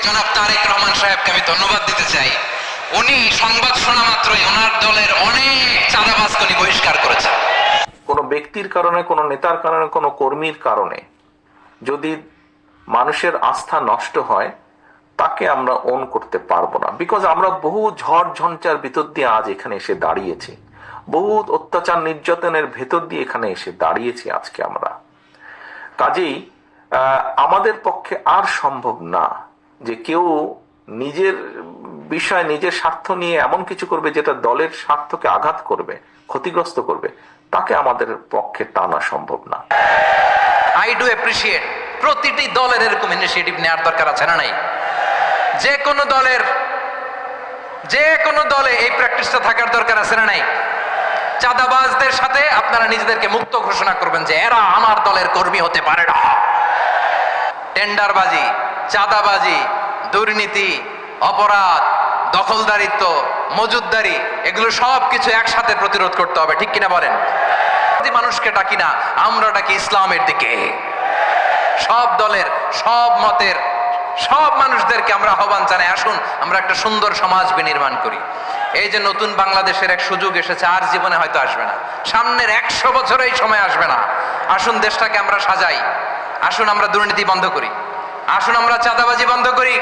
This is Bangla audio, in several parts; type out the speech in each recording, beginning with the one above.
জনাব তারেক রহমান সাহেবকে আমি ধন্যবাদ দিতে চাই। উনি সংবাদ শোনা মাত্রই ওনার দলের অনেক চাঁদাবাজকে উনি বহিষ্কার করেছেন। কোনো ব্যক্তির কারণে, কোনো নেতার কারণে, কোনো কর্মীর কারণে যদি মানুষের আস্থা নষ্ট হয়, তাকে আমরা ওন করতে পারবো না। বিকজ আমরা বহু ঝড় ঝঞ্ঝার ভিতর দিয়ে আজ এখানে এসে দাঁড়িয়েছি, বহু অত্যাচার নির্যাতনের ভেতর দিয়ে এখানে এসে দাঁড়িয়েছি আজকে আমরা। কাজেই আমাদের পক্ষে আর সম্ভব না যে কেউ নিজের বিষয়, নিজের স্বার্থ নিয়ে এমন কিছু করবে যেটা দলের স্বার্থকে আঘাত করবে, ক্ষতিগ্রস্ত করবে। তাকে আমাদের পক্ষে টানা সম্ভব না। আই ডু অ্যাপ্রিশিয়েট প্রতিটি দলের এরকম ইনিশিয়েটিভ নেওয়ার দরকার আছে না নাই? যে কোনো দলে এই প্র্যাকটিসটা থাকার দরকার আছে না নাই? চাঁদাবাজদের সাথে আপনারা নিজেদেরকে মুক্ত ঘোষণা করবেন যে এরা আমার দলের কর্মী হতে পারে না। টেন্ডারবাজি, চাঁদাবাজি, দুর্নীতি, অপরাধ, দখলদারিত্ব, মজুদদারি, এগুলো সব কিছু একসাথে প্রতিরোধ করতে হবে, ঠিক কিনা বলেন? মানুষকে ডাকি না, আমরা ডাকি ইসলামের দিকে। সব দলের, সব মতের, সব মানুষদেরকে আমরা আহ্বান জানাই, আসুন আমরা একটা সুন্দর সমাজ বিনির্মাণ করি। এই যে নতুন বাংলাদেশের এক সুযোগ এসেছে, আর জীবনে হয়তো আসবে না, সামনের 100 বছর এই সময় আসবে না। আসুন দেশটাকে আমরা সাজাই, আসুন আমরা দুর্নীতি বন্ধ করি, আসুন আমরা চাঁদাবাজি বন্ধ করি,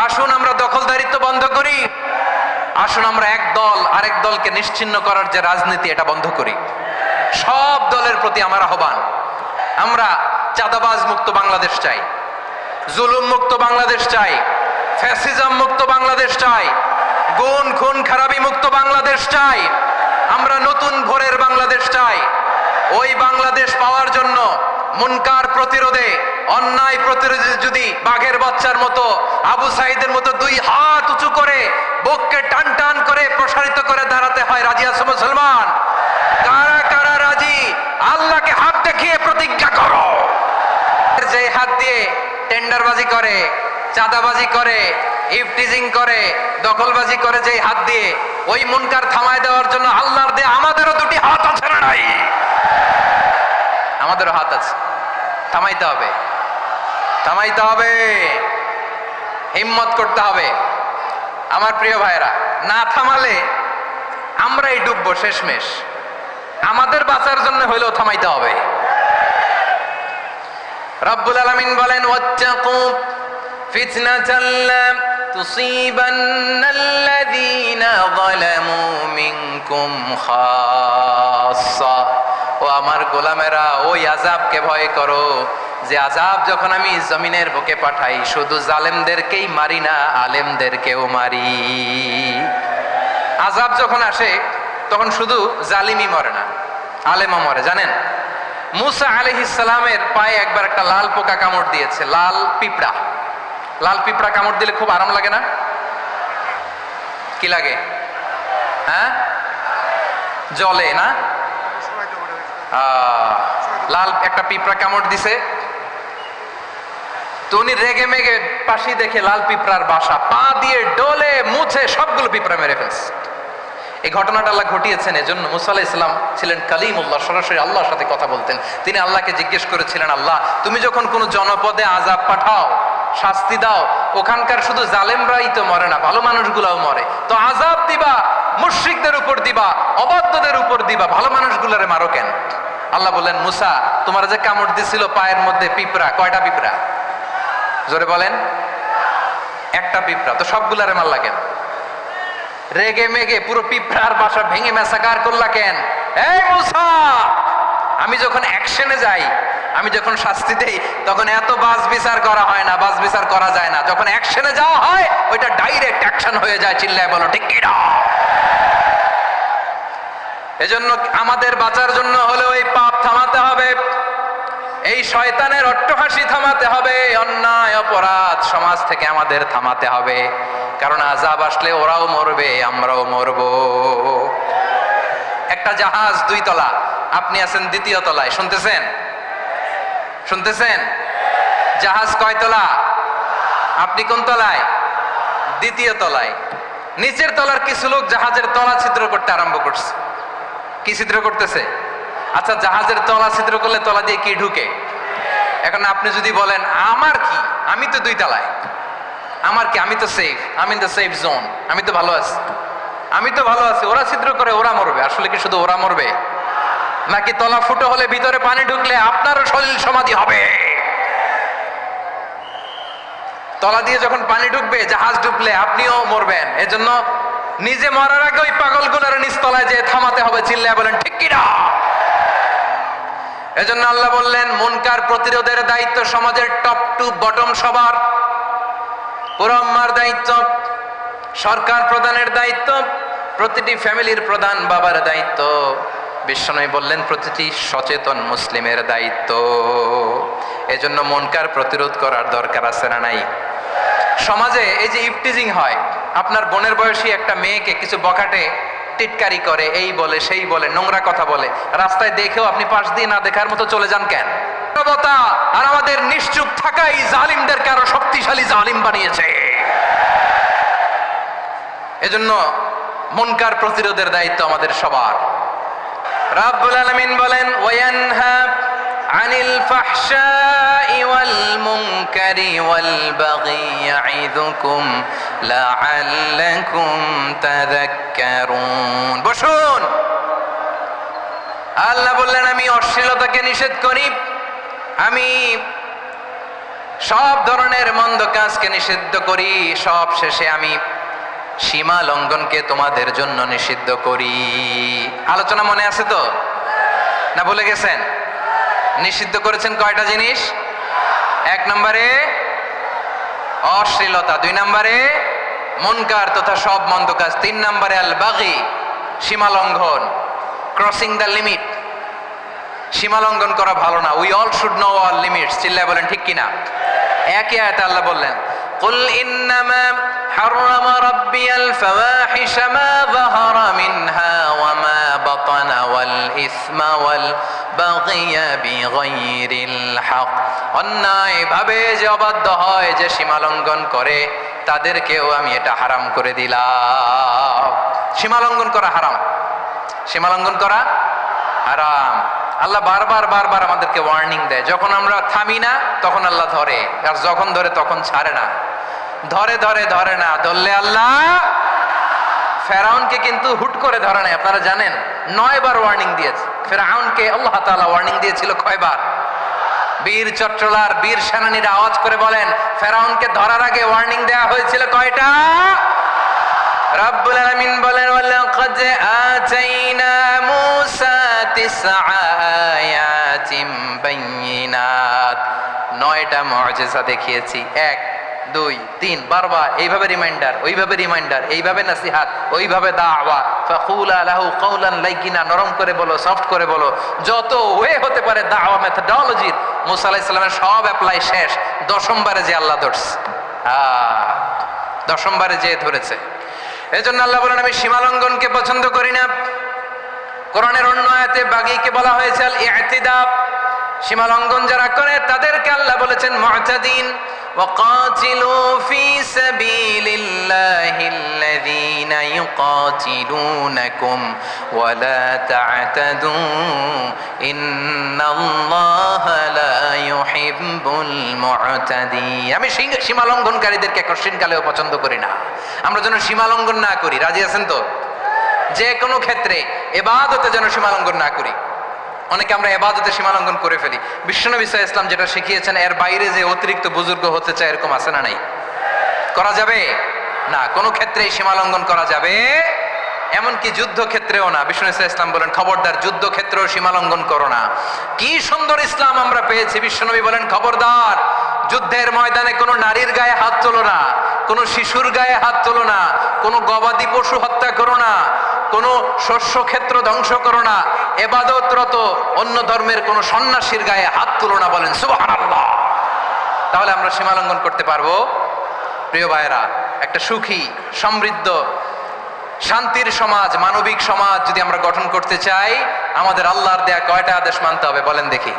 আসুন আমরা দখলদারিত্ব বন্ধ করি, আসুন আমরা এক দল আরেক দলকে নিশ্চিহ্ন করার যে রাজনীতি, এটা বন্ধ করি। সব দলের প্রতি আমার আহ্বান, আমরা চাঁদাবাজ মুক্ত বাংলাদেশ চাই, জুলুম মুক্ত বাংলাদেশ চাই, ফ্যাসিজম মুক্ত বাংলাদেশ চাই, গুণ খুন খারাপি মুক্ত বাংলাদেশ চাই, আমরা নতুন ভোরের বাংলাদেশ চাই। ওই বাংলাদেশ পাওয়ার জন্য মুনকার প্রতিরোধে, অন্যায় প্রতিরোধে যদি বাঘের বাচ্চার মতো, আবু সাইদের মতো 2 হাত উঁচু করে বুককে টান টান করে প্রসারিত করে দাঁড়াতে হয়, রাজি আছো মুসলমান? কারা কারা রাজি? আল্লাহকে হাত দেখিয়ে প্রতিজ্ঞা করো। যে হাত দিয়ে টেন্ডারবাজি করে, চাঁদাবাজি করে, ইফটিজিং করে, দখলবাজি করে, যে হাত দিয়ে, ওই মুনকার থামায় দেওয়ার জন্য আল্লাহর দিয়ে আমাদেরও 2টি হাত আছে না নাই? আমাদেরও হাত আছে, থামাইতে হবে, থামাইতে হবে, হিম্মত করতে হবে। আমার প্রিয় ভাইরা, না থামালে আমরাই ডুববো শেষমেশ। আমাদের বাঁচার জন্য হইলেও থামাইতে হবে। রব্বুল আলামিন বলেন, ওয়াত্তাকু ফিতনাতাল লা তুসিবান্নাল্লাযীনা যালামু মিনকুম খাসসা। ও আমার গোলামেরা, ওই আযাবকে ভয় করো যে আযাব যখন আমি জমিনের বুকে পাঠাই, শুধু জালেমদেরকেই মারি না, আলেমদেরকেও মারি। আযাব যখন আসে তখন শুধু জালিমই মরে না, আলেমও মরে। জানেন, মুসা আলাইহিস সালামের পায়ে একবার একটা লাল পোকা কামড় দিয়েছে, লাল পিঁপড়া। লাল পিঁপড়া কামড় দিলে খুব আরাম লাগে না? কি লাগে? হ্যাঁ, জলে না? লাল একটা পিঁপড়া কামড় দিছে, তো উনি রেগে মেগে পাশি দেখে লাল পিঁপড়ার বাসা, পা দিয়ে ডলে মুছে সবগুলো পিঁপড়া মেরে ফেলছে। এই ঘটনাটা আল্লাহ ঘটিয়েছেন এজন্য, মুসা আলাইহিস সালাম ছিলেন কালিমুল্লাহ, সরাসরি আল্লাহর সাথে কথা বলতেন। তিনি আল্লাহকে জিজ্ঞেস করেছিলেন, আল্লাহ তুমি যখন কোনো জনপদে আযাব পাঠাও, শাস্তি দাও, ওখানকার শুধু জালেমরাই তো মরে না, ভালো মানুষগুলাও মরে, তো আযাব দিবা মুশরিকদের উপর দিবা, অবাধ্যদের উপর দিবা, ভালো মানুষগুলোরে মারো কেন? আল্লাহ বললেন, মুসা তোমার যে কামড় দিছিল পায়ের মধ্যে পিঁপড়া, কয়টা পিঁপড়া? জোরে বলেন। একটা পিঁপড়া, তো সবগুলারে মারলা কেন? রেগে মেগে পুরো পিঁপড়ার বাসা ভেঙে মেসাকার করলা কেন? এই মুসা, আমি যখন অ্যাকশনে যাই, আমি যখন শাস্তি দেই, তখন এত বাস বিচার করা হয় না, বাস বিচার করা যায় না। যখন অ্যাকশনে যাওয়া হয়, ওইটা ডাইরেক্ট অ্যাকশন হয়ে যায়। চিল্লায় বলো ঠিক কি না? এজন্য আমাদের বাঁচার জন্য হলেও এই পাপ থামাতে হবে, এই শয়তানের অট্টহাসি থামাতে হবে, অন্যায় অপরাধ সমাজ থেকে আমাদের থামাতে হবে। কারণ আযাব আসলে ওরাও মরবে, আমরাও মরব। একটা জাহাজ 2 তলা, আপনি আছেন 2য় তলায়, শুনতেছেন? শুনতেছেন? জাহাজ কয় তলা? আপনি কোন তলায়? 2য় তলায়। নিচের তলার কিছু লোক জাহাজের তলা ছিদ্র করতে আরম্ভ করছে। কি ছিদ্র করতেছে? আচ্ছা, জাহাজের তলা ছিদ্র করলে তলা দিয়ে কি ঢুকে? এখন আপনি যদি বলেন আমার কি, আমি তো 2 তলায়, আমার কি, আমি তো সেফ, আমি ইন দ্য সেফ জোন, আমি তো ভালো আছি, আমি তো ভালো আছি, ওরা ছিদ্র করে ওরা মরবে। আসলে কি শুধু ওরা মরবে, নাকি তলা ফুটো হলে ভিতরে পানি ঢুকলে আপনারও সলিল সমাধি হবে? তলা দিয়ে যখন পানি ঢুকবে, জাহাজ ডুবলে আপনিও মরবেন। এজন্য নিজে মরার আগে ওই পাগলগুলোর নিচতলায় যে থামাতে হবে, চিল্লায় বলেন ঠিক কিনা? এজন্য আল্লাহ বললেন মুনকার প্রতিরোধের দায়িত্ব সমাজের টপ টু বটম সবার। পুরো আম্মার দায়িত্ব, সরকার প্রধানের দায়িত্ব, প্রতিটি ফ্যামিলির প্রধান বাবার দায়িত্ব, বিশ্বনবী বললেন প্রতিটি সচেতন মুসলিমের দায়িত্ব। এজন্য মুনকার প্রতিরোধ করার দরকার আছে না নাই? সমাজে এই যে ইফটিজিং হয়, আপনার বোনের বয়সী একটা মেয়েকে কিছু বখাটে টিটকারি করে, এই বলে সেই বলে, নোংরা কথা বলে, রাস্তায় দেখেও আপনি পাশ দিয়ে না দেখার মতো চলে যান কেন? নীরবতা আর আমাদের নিশ্চুপ থাকাই জালিমদেরকে আরো শক্তিশালী জালিম বানিয়েছে। এজন্য মুনকার প্রতিরোধের দায়িত্ব আমাদের সবার। রাব্বুল আলামিন বলেন ওয়ায়ানহা আনিল ফাহশাই ওয়াল মুনকারি ওয়াল বাগি ইয়াইযুকুম লাআল্লাকুম তাযাক্কারুন। বসুন। আল্লাহ বললেন আমি অশ্লীলতাকে নিষেধ করি, আমি সব ধরনের মন্দ কাজকে নিষিদ্ধ করি, সব শেষে আমি সীমা লঙ্ঘনকে তোমাদের জন্য নিষিদ্ধ করি। আলোচনা মনে আছে তো, না ভুলে গেছেন? নিষিদ্ধ করেছেন কয়টা জিনিস? 1 নম্বরে অশ্লীলতা, 2 নম্বরে মুনকার তথা সব মন্দ কাজ, 3 নম্বরে আল বাগি সীমা লঙ্ঘন, ক্রসিং দ্য লিমিট। সীমা লঙ্ঘন করা ভালো না। We all should know our limits. চিল্লায় বলেন ঠিক কিনা? একই আয়াতে আল্লাহ বললেন কুল ইন্নামা হাররামা রাব্বিয়াল ফাওয়াহিশা মা যাহারা মিনহা ওয়া মা বাতানা ওয়াল ইসমা ওয়াল বাগিয়া বিগাইরিল হক। অন্যায় ভাবে যে অবাধ্য হয়, যে সীমা লঙ্ঘন করে, তাদেরকেও আমি এটা হারাম করে দিলাম। সীমা লঙ্ঘন করা হারাম, সীমা লঙ্ঘন করা হারাম। আল্লাহ বারবার বারবার আমাদেরকে ওয়ার্নিং দেয়। যখন আমরা থামি না তখন আল্লাহ ধরে, আর যখন ধরে তখন ছাড়ে না। ধরে ধরে ধরে না, ধরলে আল্লাহ। ফেরাউনকে কিন্তু হুট করে ধরে নাই, আপনারা জানেন 9 বার ওয়ার্নিং দিয়েছে। ফেরাউনকে আল্লাহ তাআলা ওয়ার্নিং দিয়েছিল কয়বার? বীর চট্টলার বীর সেনানীরা আওয়াজ করে বলেন ফেরাউনকে ধরার আগে ওয়ার্নিং দেওয়া হয়েছিল কয়টা? রাব্বুল আলামিন বলেন ওয়ালাকাদ আতাইনা মূসা 9 আয়াতিন বাইয়িনাত, 9টা মুআজিজা দেখিয়েছি। 1 2 3 বারবার এইভাবে রিমাইন্ডার, ওইভাবে রিমাইন্ডার, এইভাবে নসিহাত, ওইভাবে দাওয়া। ফাকুলা লাহু কাওলান লাইয়িনা, নরম করে বলো, সফট করে বলো, যত ওয়ে হতে পারে দাওয়া মেথডোলজি। মুসা আলাইহিস সালামের সব অ্যাপ্লাই শেষ, 10ম বারে যে আল্লাহ ধরছে। 10ম বারে যে ধরেছে। এজন্য আল্লাহ বলেন আমি সীমা লঙ্ঘনকে পছন্দ করি না। কোরআনের অন্য আয়াতে বাগীকে বলা হয়েছে আল ইতিদা, সীমা লঙ্ঘন যারা করে তাদেরকে আল্লাহ বলেছেন মুতাদিন। ওয়াকাতিলু ফি সাবিলিল্লাহিল্লাযীনা ইউকাতিলুনাকুম ওয়া লা তা'তাদু ইন্নাল্লাহা লা ইউহিব্বুল মুতাদিন। আমি সীমা লঙ্ঘনকারীদেরকে কঠিনকালেও পছন্দ করি না। আমরা যেন সীমা লঙ্ঘন না করি। রাজি আছেন তো? যে কোনো ক্ষেত্রে ইবাদতে যেন সীমা লঙ্ঘন না করি। অনেকে আমরা ইবাদতে সীমা লঙ্ঘন করে ফেলি। বিশ্বনবী সাল্লাল্লাহু আলাইহি ওয়াসাল্লাম যেটা শিখিয়েছেন এর বাইরে যে অতিরিক্ত বুজুর্গ হতে চায়, এরকম আছে না নাই? করা যাবে না, কোনো ক্ষেত্রেই সীমা লঙ্ঘন করা যাবে, এমনকি যুদ্ধ ক্ষেত্রেও না। বিশ্বনবী সাল্লাল্লাহু আলাইহি ওয়াসাল্লাম বলেন খবরদার যুদ্ধ ক্ষেত্রেও সীমা লঙ্ঘন করো না। কি সুন্দর ইসলাম আমরা পেয়েছি। বিশ্বনবী বলেন খবরদার যুদ্ধের ময়দানে কোনো নারীর গায়ে হাত তোলো না, কোনো শিশুর গায়ে হাত তোলো না, কোনো গবাদি পশু হত্যা করো না, কোনো শস্য ক্ষেত্র ধ্বংস করো না, ইবাদতরত অন্য ধর্মের কোনো সন্ন্যাসীর গায়ে হাত তুলো না। বলেন সুবহানাল্লাহ। তাহলে আমরা সীমা লঙ্ঘন করতে পারবো? প্রিয় ভাইরা, একটা সুখী, সমৃদ্ধ, শান্তির সমাজ, মানবিক সমাজ যদি আমরা গঠন করতে চাই, আমাদের আল্লাহর দেয়া কয়টা আদেশ মানতে হবে বলেন দেখি?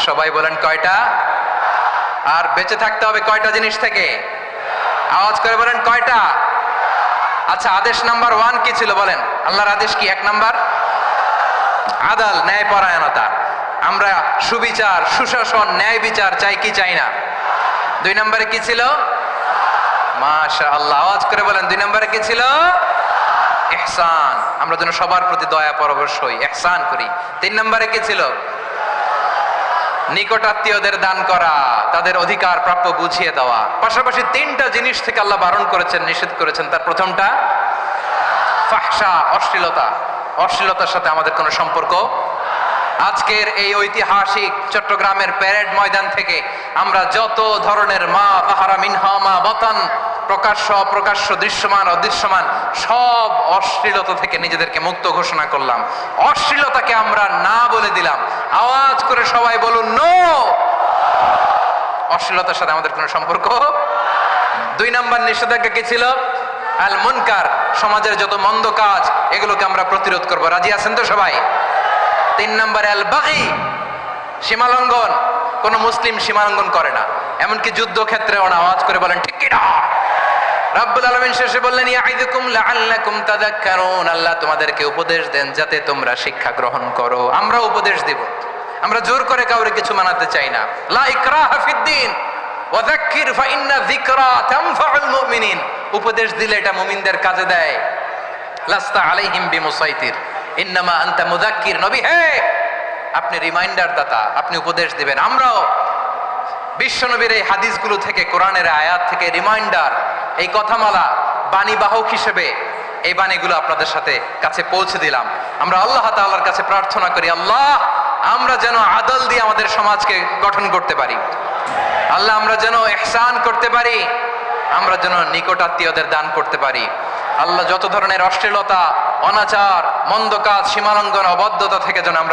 সবাই বলেন কয়টা? আর বেঁচে থাকতে হবে কয়টা জিনিস থেকে? আওয়াজ করে বলেন কয়টা? আচ্ছা, আদেশ নাম্বার 1 কি ছিল বলেন? আল্লাহর আদেশ কি? 1 নাম্বার আদাল, ন্যায় পরায়ণতা। আমরা সুবিচার, সুশাসন, ন্যায় বিচার চাই কি চাই না? 2 নম্বরে কি ছিল? মাশাআল্লাহ, আওয়াজ করে বলেন 2 নম্বরে কি ছিল? ইহসান। আমরা যেন সবার প্রতি দয়া পরবশ হই, ইহসান করি। 3 নম্বরে কি ছিল? নিকটাত্মীয়দের দান করা, তাদের অধিকার প্রাপ্য বুঝিয়ে দেওয়া। পাশাপাশি 3টা জিনিস থেকে আল্লাহ বারণ করেছেন, নিষেধ করেছেন। তার প্রথমটা ফাহশা, অশ্লীলতা। অশ্লীলতার সাথে আমাদের কোনো সম্পর্ক। আজকের এই ঐতিহাসিক চট্টগ্রামের প্যারেড ময়দান থেকে আমরা যত ধরনের মা তাহারা মিনহা মা বাতান, প্রকাশ্য অপ্রকাশ্য, দৃশ্যমান অদৃশ্যমান, সব অশ্লীলতা থেকে নিজেদেরকে মুক্ত ঘোষণা করলাম। অশ্লীলতাকে আমরা না বলে দিলাম। আওয়াজ করে সবাই বলুন নো। অশ্লীলতার সাথে আমাদের কোনো সম্পর্ক। 2 নম্বর নিষেধাজ্ঞা কি ছিল? আল মুনকার, সমাজের যত মন্দ কাজ এগুলোকে আমরা প্রতিরোধ করব। রাজি আছেন তো সবাই? 3 নম্বরে আল বাগি, সীমালঙ্ঘন। কোন মুসলিম সীমালঙ্ঘন করে না, এমনকি যুদ্ধক্ষেত্রে ওনা। আওয়াজ করে বলেন ঠিক কি না? রাব্বুল আলামিন শেষে বললেন ইয়াইদুকুম লাআল্লাকুম তাযাক্কারুন, আল্লাহ তোমাদেরকে উপদেশ দেন যাতে তোমরা শিক্ষা গ্রহণ করো। আমরা উপদেশ দেব, আমরা জোর করে কাউরে কিছু মানাতে চাই না। লা ইকরাহা ফিদ্দিন ওয়া যাক্কির ফাইন্না যিকরা তানফাউল মুমিনিন। উপদেশ দিলে এটা মুমিনদের কাজে দেয়। লাস্তা আলাইহিম বিমুসাইতির ইন্নামা আনতা মুযাক্কির। নবী হে, আপনি রিমাইন্ডার দাতা, আপনি উপদেশ দিবেন। আমরাও বিশ্বনবীর এই হাদিসগুলো থেকে, কোরআনের আয়াত থেকে রিমাইন্ডার, এই কথামালা বাণীবাহক হিসেবে এই বাণীগুলো আপনাদের সাথে কাছে পৌঁছে দিলাম। আমরা আল্লাহ তাআলার কাছে প্রার্থনা করি, আল্লাহ আমরা যেন আদল দিয়ে আমাদের সমাজকে গঠন করতে পারি। আল্লাহ আমরা যেন ইহসান করতে পারি, আমরা যেন নিকটাত্মীয়দের দান করতে পারি। আল্লাহ যত ধরনের অশ্লীলতা, অনাচার, মন্দ কাজ, সীমালঙ্ঘন, অবাধ্যতা থেকে যেন আমরা